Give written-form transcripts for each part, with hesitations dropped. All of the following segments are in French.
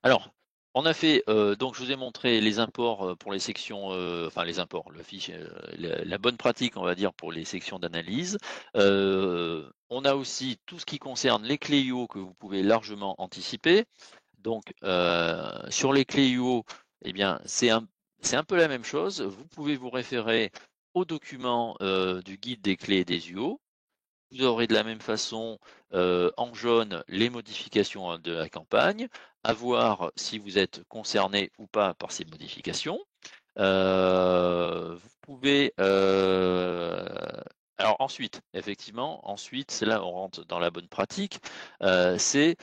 Alors, on a fait, donc je vous ai montré les imports pour les sections, enfin les imports, le fichier, la bonne pratique, on va dire, pour les sections d'analyse. On a aussi tout ce qui concerne les clés IO que vous pouvez largement anticiper. Donc, sur les clés IO, eh bien, c'est un peu la même chose. Vous pouvez vous référer au document du guide des clés des UO. Vous aurez de la même façon en jaune les modifications de la campagne, à voir si vous êtes concerné ou pas par ces modifications. Vous pouvez alors ensuite, effectivement, ensuite, c'est là où on rentre dans la bonne pratique, c'est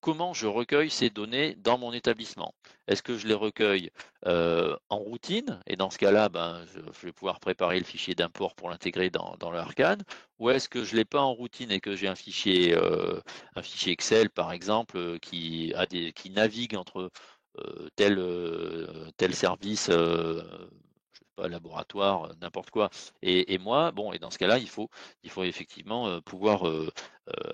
comment je recueille ces données dans mon établissement. Est-ce que je les recueille en routine? Et dans ce cas-là, ben, je vais pouvoir préparer le fichier d'import pour l'intégrer dans le Arcane. Ou est-ce que je ne l'ai pas en routine et que j'ai un fichier Excel, par exemple, qui navigue entre tel service, je sais pas, laboratoire, n'importe quoi, et moi, bon, et dans ce cas-là, il faut effectivement pouvoir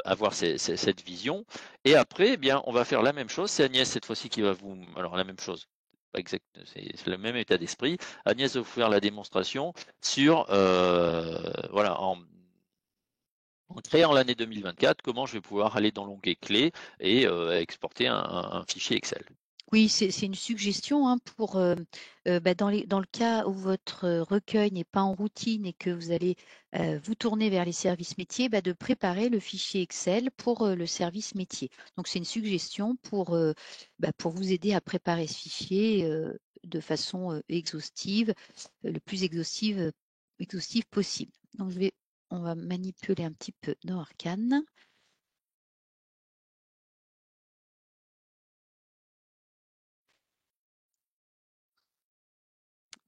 avoir cette vision. Et après, eh bien, on va faire la même chose. C'est Agnès cette fois-ci qui va vous, alors la même chose. Pas exact, c'est le même état d'esprit. Agnès va vous faire la démonstration sur, voilà, en créant l'année 2024, comment je vais pouvoir aller dans l'onglet clé et exporter un fichier Excel. Oui, c'est une suggestion hein, pour bah, dans le cas où votre recueil n'est pas en routine et que vous allez vous tourner vers les services métiers, bah, de préparer le fichier Excel pour le service métier. Donc c'est une suggestion pour vous aider à préparer ce fichier de façon exhaustive, le plus exhaustive possible. Donc on va manipuler un petit peu dans Arcane.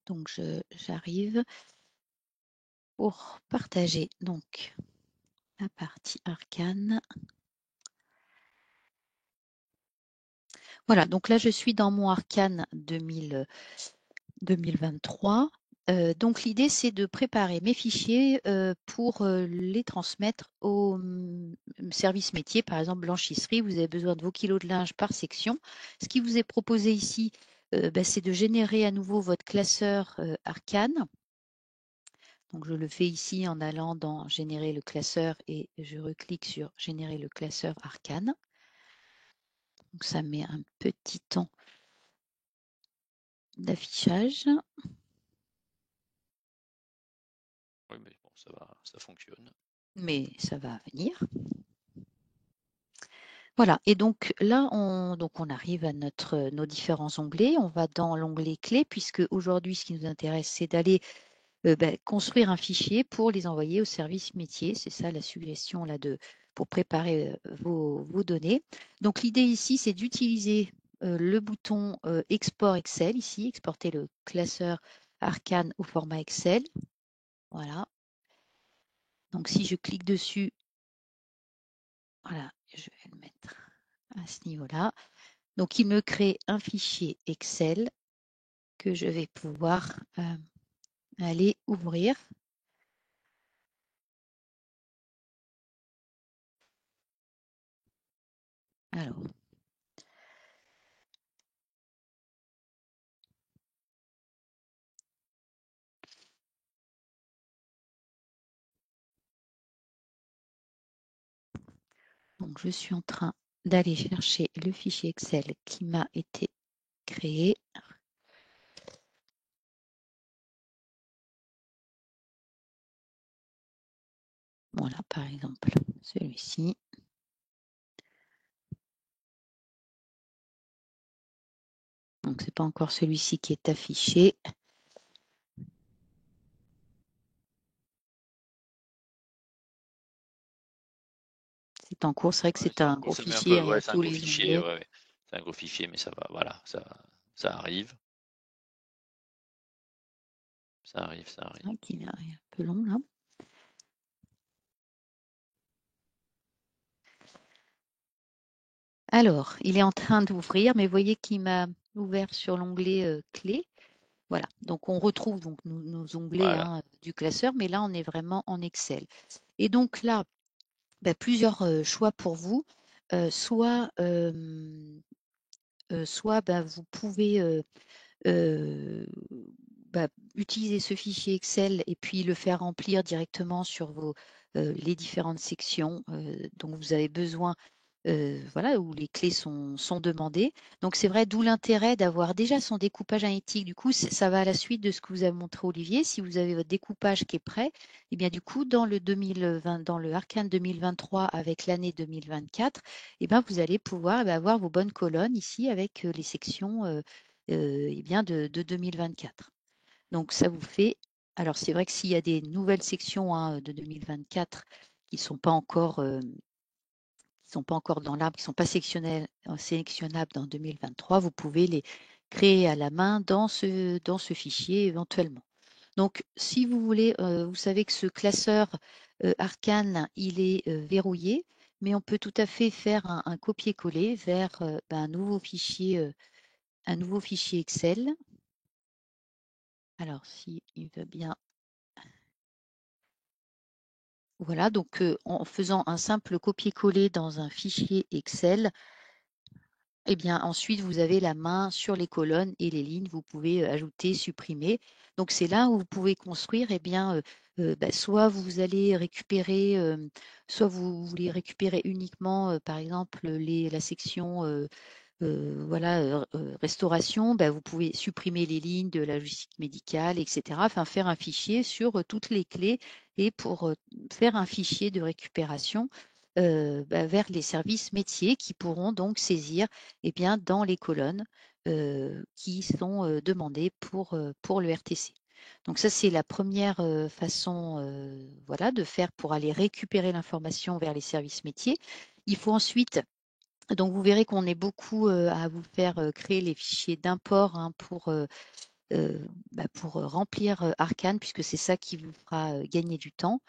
Donc j'arrive pour partager donc la partie Arcane. Voilà, donc là je suis dans mon Arcane 2023. Donc l'idée c'est de préparer mes fichiers pour les transmettre au service métier, par exemple blanchisserie. Vous avez besoin de vos kilos de linge par section. Ce qui vous est proposé ici, c'est de générer à nouveau votre classeur Arcane. Donc je le fais ici en allant dans générer le classeur et je reclique sur générer le classeur Arcane. Donc ça met un petit temps d'affichage. Oui, mais bon, ça va, ça fonctionne. Mais ça va venir. Voilà, et donc là, on arrive à nos différents onglets. On va dans l'onglet clé, puisque aujourd'hui, ce qui nous intéresse, c'est d'aller construire un fichier pour les envoyer au service métier. C'est ça la suggestion là pour préparer vos données. Donc l'idée ici, c'est d'utiliser le bouton Export Excel, ici, exporter le classeur Arcane au format Excel. Voilà. Donc si je clique dessus, voilà, je vais le mettre à ce niveau-là. Donc, il me crée un fichier Excel que je vais pouvoir aller ouvrir. Alors, donc je suis en train d'aller chercher le fichier Excel qui m'a été créé. Voilà, par exemple, celui-ci. Donc, ce n'est pas encore celui-ci qui est affiché. C'est en cours. C'est vrai que Ouais, c'est un gros ça met un fichier. peu, Hein, il y ouais, a c'est un tous gros les fichier, onglets. ouais, ouais. C'est un gros fichier, mais ça va, voilà, ça arrive, ça arrive, ça C'est arrive. vrai qu'il est un peu long là. Alors, il est en train d'ouvrir, mais vous voyez qu'il m'a ouvert sur l'onglet clé. Voilà, donc on retrouve donc nos onglets Voilà. hein, du classeur, mais là on est vraiment en Excel. Et donc là, plusieurs choix pour vous. Soit soit vous pouvez bah, utiliser ce fichier Excel et puis le faire remplir directement sur les différentes sections dont vous avez besoin, voilà, où les clés sont demandées. Donc c'est vrai, d'où l'intérêt d'avoir déjà son découpage analytique. Du coup, ça va à la suite de ce que vous avez montré, Olivier. Si vous avez votre découpage qui est prêt, et bien du coup, dans le 2020, dans le Arcane 2023 avec l'année 2024, et bien vous allez pouvoir avoir vos bonnes colonnes ici avec les sections eh bien de 2024. Donc ça vous fait, alors c'est vrai que s'il y a des nouvelles sections de 2024 qui ne sont pas encore dans l'arbre, qui ne sont pas sélectionnables dans 2023, vous pouvez les créer à la main dans ce fichier éventuellement. Donc, si vous voulez, vous savez que ce classeur Arcane, il est verrouillé, mais on peut tout à fait faire un copier-coller vers un nouveau fichier Excel. Alors, si il veut bien. Voilà, donc en faisant un simple copier-coller dans un fichier Excel, eh bien ensuite vous avez la main sur les colonnes et les lignes, vous pouvez ajouter, supprimer. Donc c'est là où vous pouvez construire, eh bien soit vous allez récupérer, soit vous voulez récupérer uniquement, par exemple, la section voilà, restauration, vous pouvez supprimer les lignes de la logistique médicale, etc. Enfin, faire un fichier sur toutes les clés et pour faire un fichier de récupération vers les services métiers qui pourront donc saisir eh bien, dans les colonnes qui sont demandées pour le RTC. Donc ça, c'est la première façon voilà, de faire pour aller récupérer l'information vers les services métiers. Il faut ensuite donc, vous verrez qu'on est beaucoup à vous faire créer les fichiers d'import pour remplir Arcane, puisque c'est ça qui vous fera gagner du temps.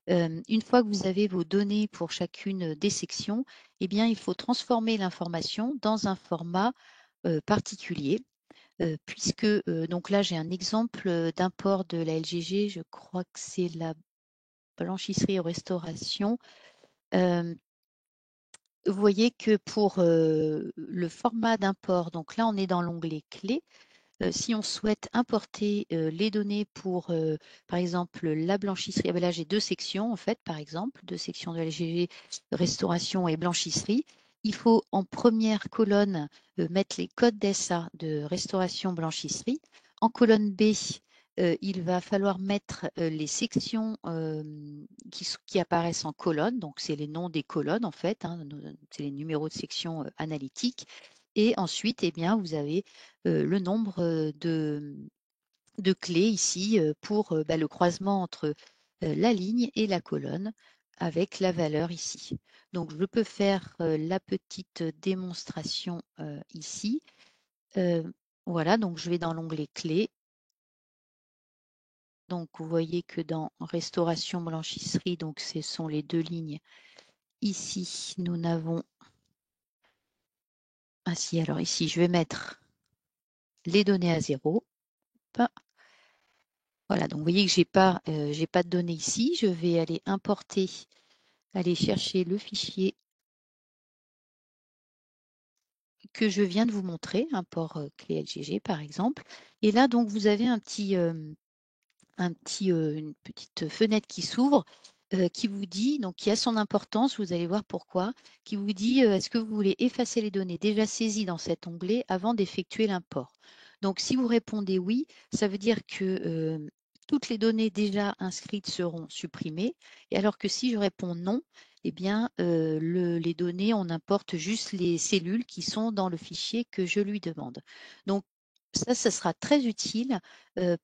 Une fois que vous avez vos données pour chacune des sections, eh bien, il faut transformer l'information dans un format particulier, puisque donc là, j'ai un exemple d'import de la LGG, je crois que c'est la blanchisserie et restauration. Vous voyez que pour le format d'import, donc là on est dans l'onglet clés. Si on souhaite importer les données pour, par exemple, la blanchisserie, là j'ai deux sections en fait, par exemple, deux sections de LGG, restauration et blanchisserie. Il faut en première colonne mettre les codes d'SA de restauration blanchisserie. En colonne B, il va falloir mettre les sections qui apparaissent en colonne, donc c'est les noms des colonnes en fait, hein, c'est les numéros de section analytiques. Et ensuite, eh bien, vous avez le nombre de clés ici pour le croisement entre la ligne et la colonne avec la valeur ici. Donc, je peux faire la petite démonstration ici. Voilà, donc je vais dans l'onglet clés. Donc, vous voyez que dans restauration blanchisserie, donc ce sont les deux lignes. Ici, nous n'avons. Ah si, alors ici, je vais mettre les données à 0. Voilà, donc vous voyez que j'ai pas de données ici. Je vais aller importer, aller chercher le fichier que je viens de vous montrer, import clé LGG par exemple. Et là, donc, vous avez une petite fenêtre qui s'ouvre qui vous dit, donc qui a son importance, vous allez voir pourquoi, qui vous dit est-ce que vous voulez effacer les données déjà saisies dans cet onglet avant d'effectuer l'import. Donc si vous répondez oui, ça veut dire que toutes les données déjà inscrites seront supprimées, et alors que si je réponds non, eh bien les données, on importe juste les cellules qui sont dans le fichier que je lui demande. Donc ça sera très utile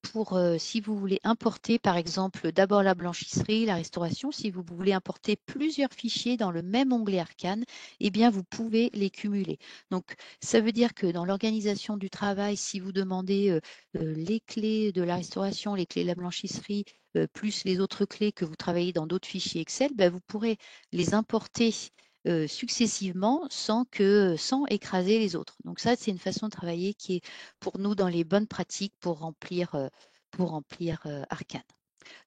pour si vous voulez importer, par exemple, d'abord la blanchisserie, la restauration, si vous voulez importer plusieurs fichiers dans le même onglet Arcane, eh bien, vous pouvez les cumuler. Donc, ça veut dire que dans l'organisation du travail, si vous demandez les clés de la restauration, les clés de la blanchisserie, plus les autres clés que vous travaillez dans d'autres fichiers Excel, vous pourrez les importer successivement sans écraser les autres. Donc ça, c'est une façon de travailler qui est pour nous dans les bonnes pratiques pour remplir Arcane.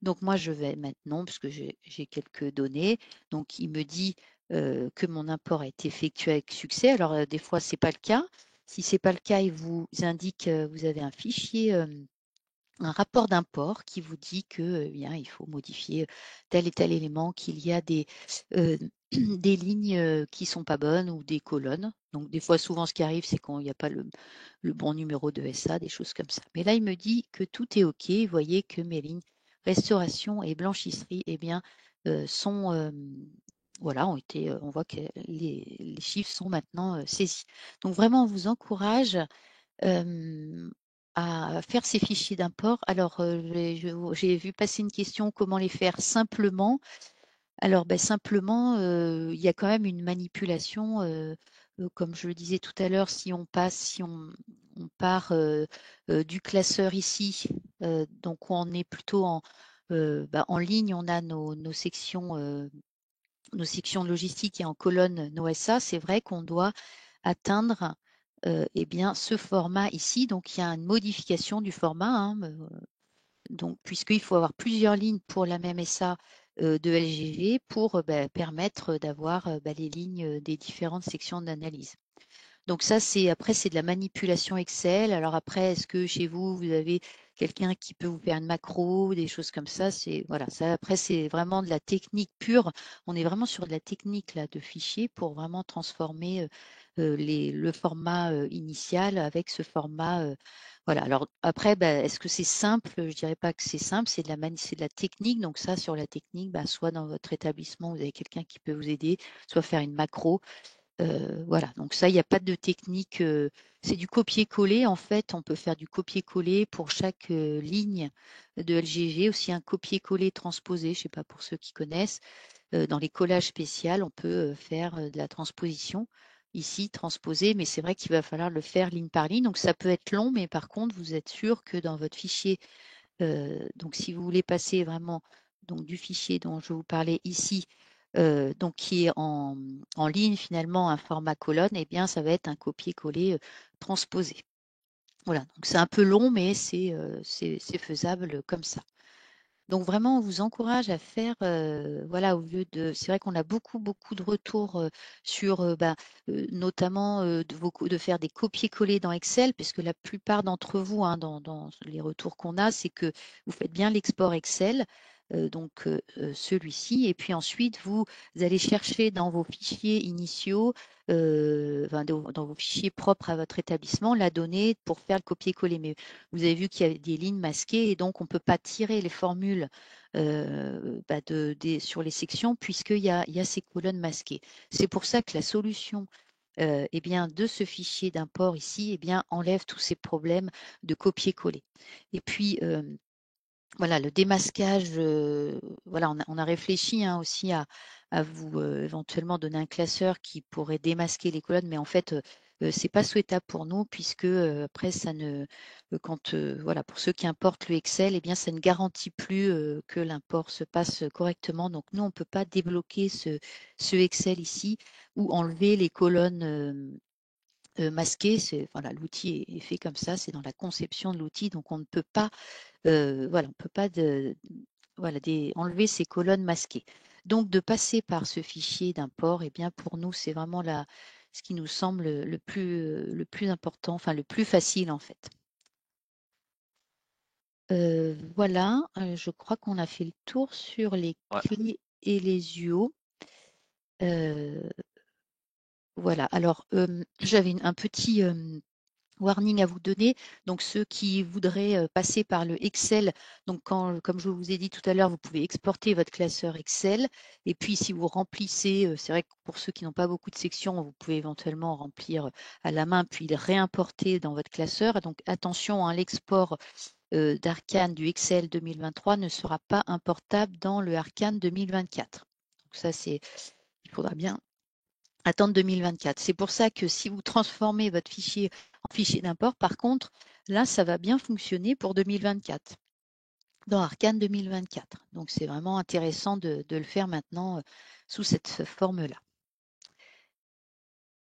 Donc moi, je vais maintenant, puisque j'ai quelques données, donc il me dit que mon import a été effectué avec succès. Alors des fois, ce n'est pas le cas. Si ce n'est pas le cas, il vous indique, vous avez un fichier, un rapport d'import qui vous dit que, eh bien, il faut modifier tel et tel élément, qu'il y a euh, des lignes qui sont pas bonnes ou des colonnes. Donc, des fois, souvent, ce qui arrive, c'est quand il n'y a pas le bon numéro de SA, des choses comme ça. Mais là, il me dit que tout est OK. Vous voyez que mes lignes restauration et blanchisserie, eh bien, sont, voilà, ont été, on voit que les chiffres sont maintenant saisis. Donc, vraiment, on vous encourage à faire ces fichiers d'import. Alors, j'ai vu passer une question, comment les faire simplement? Alors, ben, simplement, il y a quand même une manipulation, comme je le disais tout à l'heure, si on part du classeur ici, donc on est plutôt en ligne, on a nos sections logistiques et en colonne nos SA, c'est vrai qu'on doit atteindre eh bien, ce format ici. Donc, il y a une modification du format, hein, donc, puisqu'il faut avoir plusieurs lignes pour la même SA de LGV pour permettre d'avoir les lignes des différentes sections d'analyse. Donc ça, c'est de la manipulation Excel. Alors après, est-ce que chez vous, vous avez quelqu'un qui peut vous faire une macro, des choses comme ça? Voilà, ça après, c'est vraiment de la technique pure. On est vraiment sur de la technique là de fichier pour vraiment transformer le format initial avec ce format. Voilà. Alors après, est-ce que c'est simple? Je dirais pas que c'est simple. C'est de la technique. Donc ça, sur la technique, soit dans votre établissement, vous avez quelqu'un qui peut vous aider, soit faire une macro. Voilà, donc ça, il n'y a pas de technique. C'est du copier-coller. En fait, on peut faire du copier-coller pour chaque ligne de LGV, aussi un copier-coller transposé. Je ne sais pas pour ceux qui connaissent. Dans les collages spéciaux, on peut faire de la transposition. Ici, transposer, mais c'est vrai qu'il va falloir le faire ligne par ligne. Donc ça peut être long, mais par contre, vous êtes sûr que dans votre fichier, donc si vous voulez passer vraiment donc, du fichier dont je vous parlais ici, donc qui est en ligne finalement un format colonne, eh bien ça va être un copier-coller transposé. Voilà, donc c'est un peu long, mais c'est faisable comme ça. Donc vraiment, on vous encourage à faire, voilà, au lieu de, c'est vrai qu'on a beaucoup, beaucoup de retours sur, notamment de faire des copier-coller dans Excel, puisque la plupart d'entre vous, hein, dans les retours qu'on a, c'est que vous faites bien l'export Excel, donc celui-ci, et puis ensuite vous allez chercher dans vos fichiers initiaux, enfin, dans vos fichiers propres à votre établissement, la donnée pour faire le copier-coller. Mais vous avez vu qu'il y a des lignes masquées et donc on ne peut pas tirer les formules sur les sections puisqu'il y a ces colonnes masquées. C'est pour ça que la solution eh bien, de ce fichier d'import ici eh bien, enlève tous ces problèmes de copier-coller. Et puis, voilà, le démasquage, voilà, on a réfléchi hein, aussi à vous éventuellement donner un classeur qui pourrait démasquer les colonnes, mais en fait, c'est pas souhaitable pour nous puisque après ça ne, quand voilà, pour ceux qui importent le Excel, eh bien ça ne garantit plus que l'import se passe correctement. Donc nous, on peut pas débloquer ce Excel ici ou enlever les colonnes. Masquées, voilà, l'outil est fait comme ça, c'est dans la conception de l'outil, donc on ne peut pas voilà, on ne peut pas voilà, enlever ces colonnes masquées. Donc, de passer par ce fichier d'import, eh bien, pour nous, c'est vraiment ce qui nous semble le plus important, enfin le plus facile en fait. Voilà, je crois qu'on a fait le tour sur les Ouais. clés et les UO. Voilà, alors j'avais un petit warning à vous donner. Donc, ceux qui voudraient passer par le Excel, donc comme je vous ai dit tout à l'heure, vous pouvez exporter votre classeur Excel. Et puis, si vous remplissez, c'est vrai que pour ceux qui n'ont pas beaucoup de sections, vous pouvez éventuellement remplir à la main, puis le réimporter dans votre classeur. Donc, attention, hein, l'export d'Arcane du Excel 2023 ne sera pas importable dans le Arcane 2024. Donc, ça, il faudra bien attendre 2024. C'est pour ça que si vous transformez votre fichier en fichier d'import, par contre, là, ça va bien fonctionner pour 2024, dans Arcane 2024. Donc, c'est vraiment intéressant de le faire maintenant sous cette forme-là.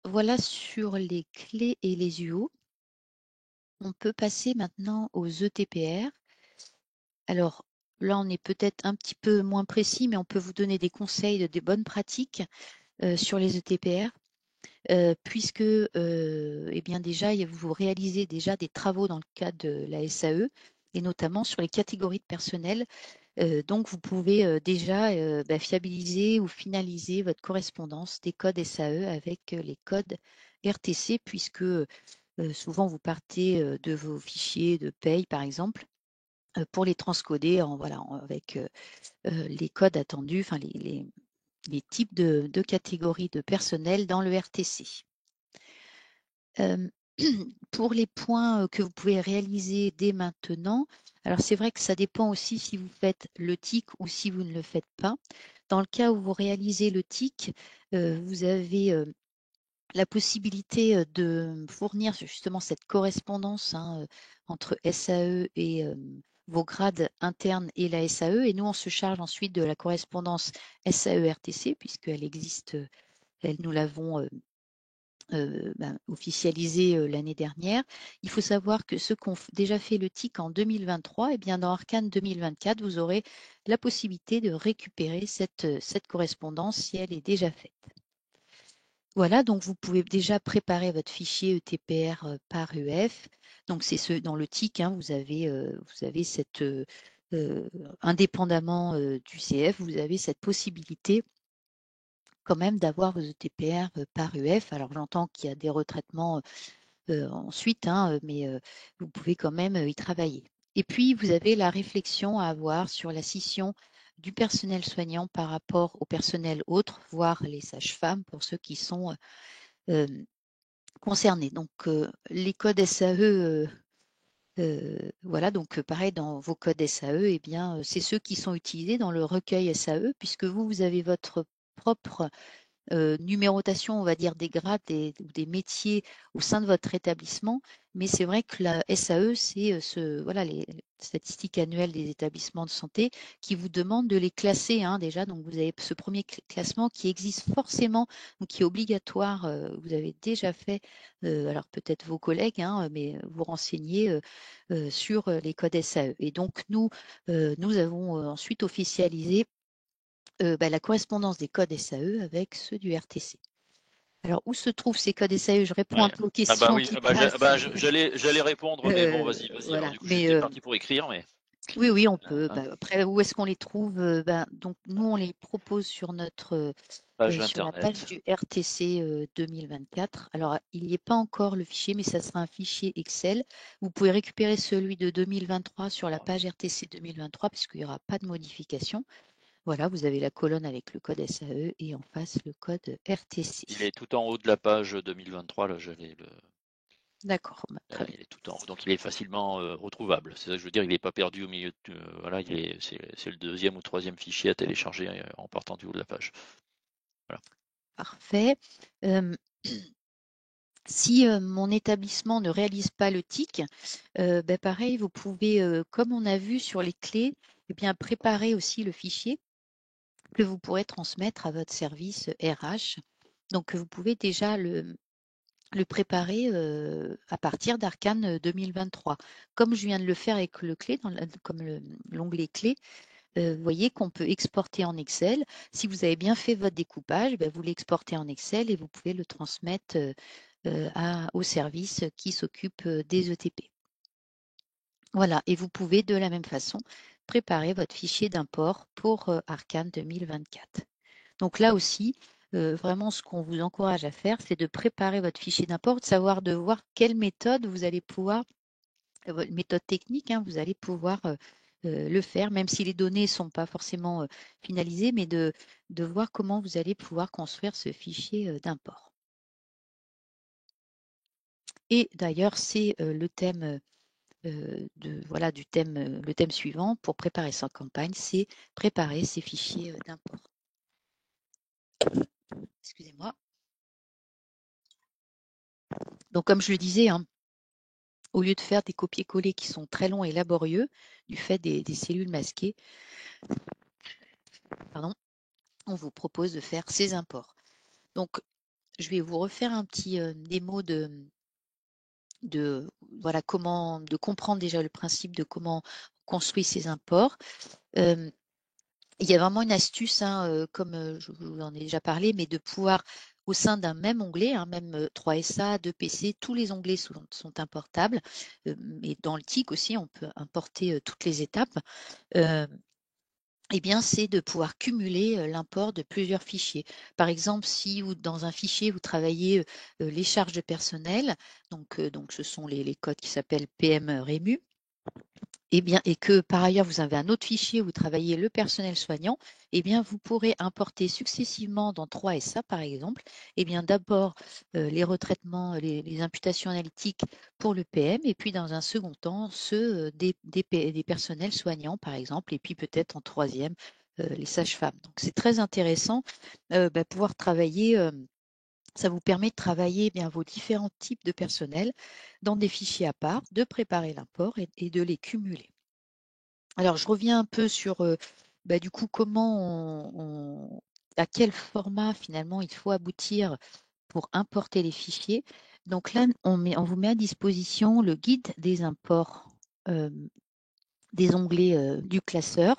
Voilà sur les clés et les UO. On peut passer maintenant aux ETPR. Alors, là, on est peut-être un petit peu moins précis, mais on peut vous donner des conseils, des bonnes pratiques sur les ETPR. puisque eh bien déjà, vous réalisez déjà des travaux dans le cadre de la SAE et notamment sur les catégories de personnel. Donc, vous pouvez déjà fiabiliser ou finaliser votre correspondance des codes SAE avec les codes RTC, puisque souvent vous partez de vos fichiers de paye, par exemple, pour les transcoder avec les codes attendus, enfin les types de catégories de personnel dans le RTC. Pour les points que vous pouvez réaliser dès maintenant, alors c'est vrai que ça dépend aussi si vous faites le TIC ou si vous ne le faites pas. Dans le cas où vous réalisez le TIC, vous avez la possibilité de fournir justement cette correspondance entre SAE et vos grades internes et la SAE. Et nous, on se charge ensuite de la correspondance SAE-RTC, puisqu'elle existe, nous l'avons officialisé l'année dernière. Il faut savoir que ceux qui ont déjà fait le TIC en 2023, eh bien dans Arcane 2024, vous aurez la possibilité de récupérer cette correspondance si elle est déjà faite. Voilà, donc vous pouvez déjà préparer votre fichier ETPR par UF. Donc c'est dans le TIC, vous avez cette indépendamment du CF, vous avez cette possibilité quand même d'avoir vos ETPR par UF. Alors j'entends qu'il y a des retraitements ensuite, mais vous pouvez quand même y travailler. Et puis, vous avez la réflexion à avoir sur la scission du personnel soignant par rapport au personnel autre, voire les sages-femmes pour ceux qui sont concernés. Donc, les codes SAE, voilà, donc pareil, dans vos codes SAE, eh bien, c'est ceux qui sont utilisés dans le recueil SAE, puisque vous avez votre propre numérotation, on va dire, des grades ou des métiers au sein de votre établissement. Mais c'est vrai que la SAE, c'est voilà, les statistiques annuelles des établissements de santé qui vous demandent de les classer déjà. Donc, vous avez ce premier classement qui existe forcément, donc qui est obligatoire. Vous avez déjà fait, alors peut-être vos collègues, mais vous renseignez sur les codes SAE. Et donc, nous avons ensuite officialisé la correspondance des codes SAE avec ceux du RTC. Alors, où se trouvent ces codes SAE? Je réponds un Ouais. peu aux Ah bah questions oui, qui passent. j'allais répondre, mais bon, vas-y. Alors Voilà. du coup, Mais j'étais parti pour écrire, mais oui, on peut. hein, Après, où est-ce qu'on les trouve? Donc, nous, on les propose page sur la page internet. du RTC 2024. Alors, il n'y est pas encore le fichier, mais ça sera un fichier Excel. Vous pouvez récupérer celui de 2023 sur la page RTC 2023, puisqu'il n'y aura pas de modification. Voilà, vous avez la colonne avec le code SAE et en face le code RTC. Il est tout en haut de la page 2023, là, D'accord, très bien. il est tout en haut, donc il est facilement retrouvable. C'est ça que je veux dire, il n'est pas perdu au milieu voilà, c'est le deuxième ou troisième fichier à télécharger en partant du haut de la page. Voilà. Parfait. Si mon établissement ne réalise pas le TIC, pareil, vous pouvez, comme on a vu sur les clés, eh bien, préparer aussi le fichier que vous pourrez transmettre à votre service RH. Donc, vous pouvez déjà le préparer à partir d'Arcane 2023. Comme je viens de le faire avec le clé, comme l'onglet clé, vous voyez qu'on peut exporter en Excel. Si vous avez bien fait votre découpage, vous l'exportez en Excel et vous pouvez le transmettre au service qui s'occupe des ETP. Voilà, et vous pouvez de la même façon préparer votre fichier d'import pour Arcane 2024. Donc là aussi, vraiment ce qu'on vous encourage à faire, c'est de préparer votre fichier d'import, de voir quelle méthode vous allez pouvoir, méthode technique, vous allez pouvoir le faire, même si les données ne sont pas forcément finalisées, mais de voir comment vous allez pouvoir construire ce fichier d'import. Et d'ailleurs, c'est le thème le thème suivant pour préparer sa campagne, c'est préparer ses fichiers d'import. Excusez-moi. Donc, comme je le disais, au lieu de faire des copier-coller qui sont très longs et laborieux, du fait des cellules masquées, pardon, on vous propose de faire ces imports. Donc, je vais vous refaire un petit démo voilà, de comprendre déjà le principe de comment on construit ces imports. Il y a vraiment une astuce, comme je vous en ai déjà parlé, mais de pouvoir, au sein d'un même onglet, hein, même 3SA, 2PC, tous les onglets sont importables. Et dans le TIC aussi, on peut importer toutes les étapes. Eh bien, c'est de pouvoir cumuler l'import de plusieurs fichiers. Par exemple, si dans un fichier, vous travaillez les charges de personnel, donc ce sont les codes qui s'appellent PM Rému, eh bien, et que par ailleurs, vous avez un autre fichier où vous travaillez le personnel soignant, eh bien, vous pourrez importer successivement dans 3SA, par exemple, eh bien, d'abord les retraitements, les imputations analytiques pour le PM, et puis dans un second temps, ceux des personnels soignants, par exemple, et puis peut-être en troisième, les sages-femmes. Donc, c'est très intéressant pouvoir travailler. Ça vous permet de travailler bien vos différents types de personnel dans des fichiers à part, de préparer l'import et de les cumuler. Alors, je reviens un peu sur du coup à quel format finalement il faut aboutir pour importer les fichiers. Donc là, on vous met à disposition le guide des imports des onglets du classeur.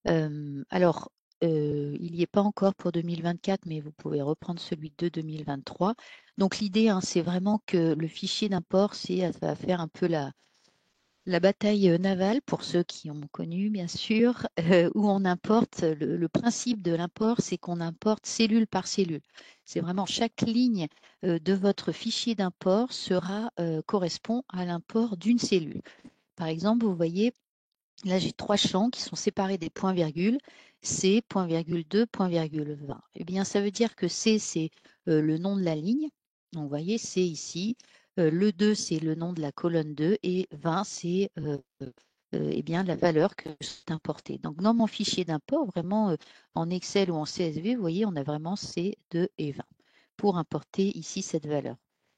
Alors, il n'y est pas encore pour 2024, mais vous pouvez reprendre celui de 2023. Donc l'idée, hein, c'est vraiment que le fichier d'import, ça va faire un peu la bataille navale, pour ceux qui ont connu, bien sûr, où on importe. Le principe de l'import, c'est qu'on importe cellule par cellule. C'est vraiment chaque ligne de votre fichier d'import correspond à l'import d'une cellule. Par exemple, vous voyez, là, j'ai 3 champs qui sont séparés des points-virgules. C, point-virgule 2, point-virgule 20. Eh bien, ça veut dire que C, c'est le nom de la ligne. Donc, vous voyez, C ici. Le 2, c'est le nom de la colonne 2. Et 20, c'est eh bien, la valeur que c'est importée. Donc, dans mon fichier d'import, vraiment en Excel ou en CSV, vous voyez, on a vraiment C, 2 et 20 pour importer ici cette valeur.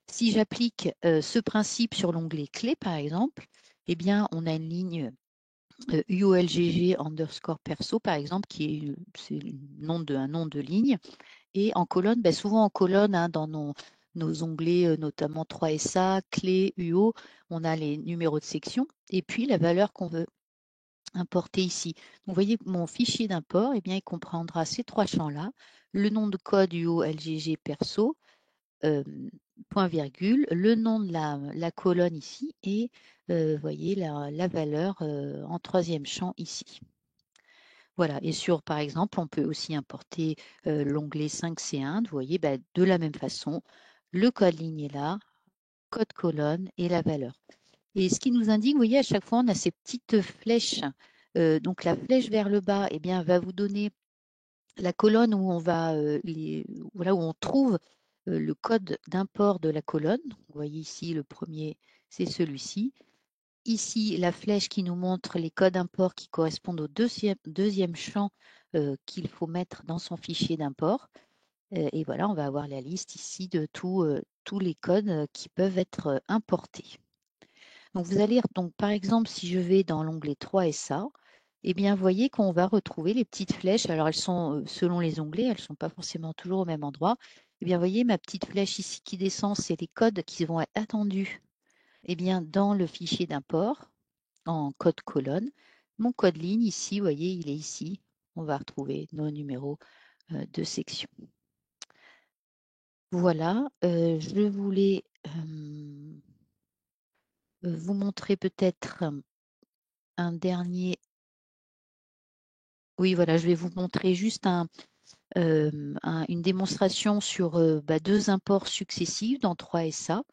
Si j'applique ce principe sur l'onglet clé, par exemple, eh bien, on a une ligne UOLGG underscore perso, par exemple, c'est un nom de ligne. Et en colonne, souvent en colonne, hein, dans nos onglets, notamment 3SA, clé, UO, on a les numéros de section et puis la valeur qu'on veut importer ici. Donc, vous voyez, mon fichier d'import, eh bien, il comprendra ces 3 champs-là, le nom de code UOLGG perso, point virgule, le nom de la colonne ici et voyez la valeur en 3e champ ici. Voilà, et par exemple, on peut aussi importer l'onglet 5C1. Vous voyez, de la même façon, le code ligne est là, code colonne et la valeur. Et ce qui nous indique, vous voyez, à chaque fois, on a ces petites flèches. Donc la flèche vers le bas, eh bien, va vous donner la colonne où on va voilà, où on trouve le code d'import de la colonne. Vous voyez ici, le premier, c'est celui-ci. Ici, la flèche qui nous montre les codes import qui correspondent au deuxième champ qu'il faut mettre dans son fichier d'import. Et voilà, on va avoir la liste ici de tous les codes qui peuvent être importés. Donc, vous allez, donc, par exemple, si je vais dans l'onglet 3SA, eh bien, vous voyez qu'on va retrouver les petites flèches. Alors, elles sont, selon les onglets, elles ne sont pas forcément toujours au même endroit. Eh bien, vous voyez, ma petite flèche ici qui descend, c'est les codes qui vont être attendus eh bien, dans le fichier d'import en code colonne. Mon code ligne ici, vous voyez, il est ici. On va retrouver nos numéros de section. Voilà, je voulais vous montrer peut-être un dernier. Oui, voilà, je vais vous montrer juste une démonstration sur 2 imports successifs dans 3SA.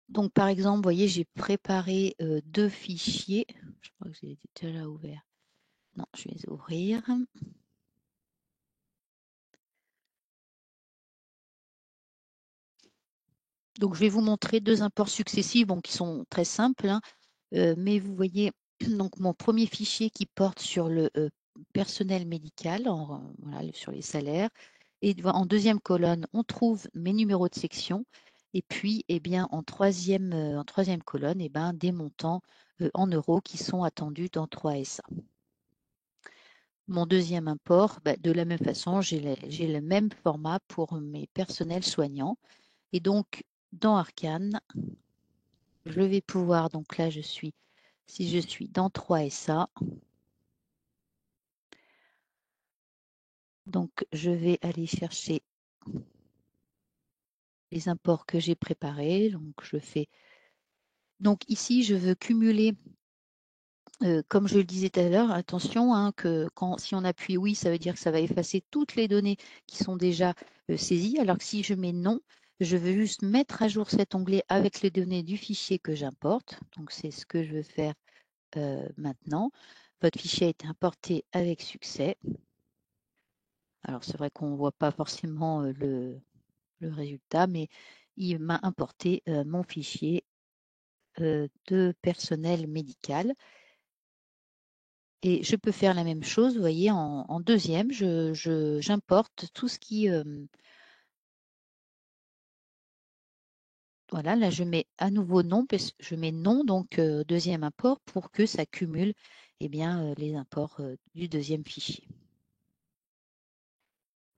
Donc, par exemple, vous voyez, j'ai préparé 2 fichiers. Je crois que j'ai déjà là ouvert. Non, je vais les ouvrir. Donc, je vais vous montrer 2 imports successifs qui sont très simples, hein, mais vous voyez donc mon premier fichier qui porte sur le personnel médical, voilà, sur les salaires. Et en deuxième colonne, on trouve mes numéros de section. Et puis, eh bien, en troisième colonne, eh ben, des montants en euros qui sont attendus dans 3SA. Mon deuxième import, de la même façon, j'ai le même format pour mes personnels soignants. Et donc, dans Arcane, je vais pouvoir, donc là, si je suis dans 3SA, Donc, je vais aller chercher les imports que j'ai préparés. Donc, je fais. Donc, ici, je veux cumuler. Comme je le disais tout à l'heure, attention hein, que si on appuie oui, ça veut dire que ça va effacer toutes les données qui sont déjà saisies. Alors que si je mets non, je veux juste mettre à jour cet onglet avec les données du fichier que j'importe. Donc, c'est ce que je veux faire maintenant. Votre fichier a été importé avec succès. Alors, c'est vrai qu'on ne voit pas forcément le résultat, mais il m'a importé mon fichier de personnel médical. Et je peux faire la même chose, vous voyez, en deuxième, j'importe tout ce qui... voilà, là, je mets à nouveau non, je mets non, donc deuxième import, pour que ça cumule eh bien, les imports du deuxième fichier.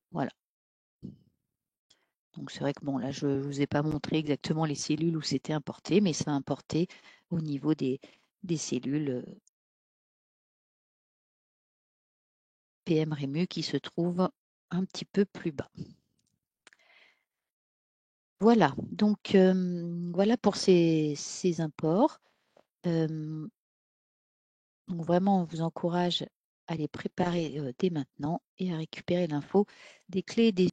Voilà. Donc, c'est vrai que bon, là, je ne vous ai pas montré exactement les cellules où c'était importé, mais ça a importé au niveau des cellules PM-REMU qui se trouvent un petit peu plus bas. Voilà, donc voilà pour ces imports. Donc vraiment, on vous encourage à les préparer dès maintenant et à récupérer l'info des clés et des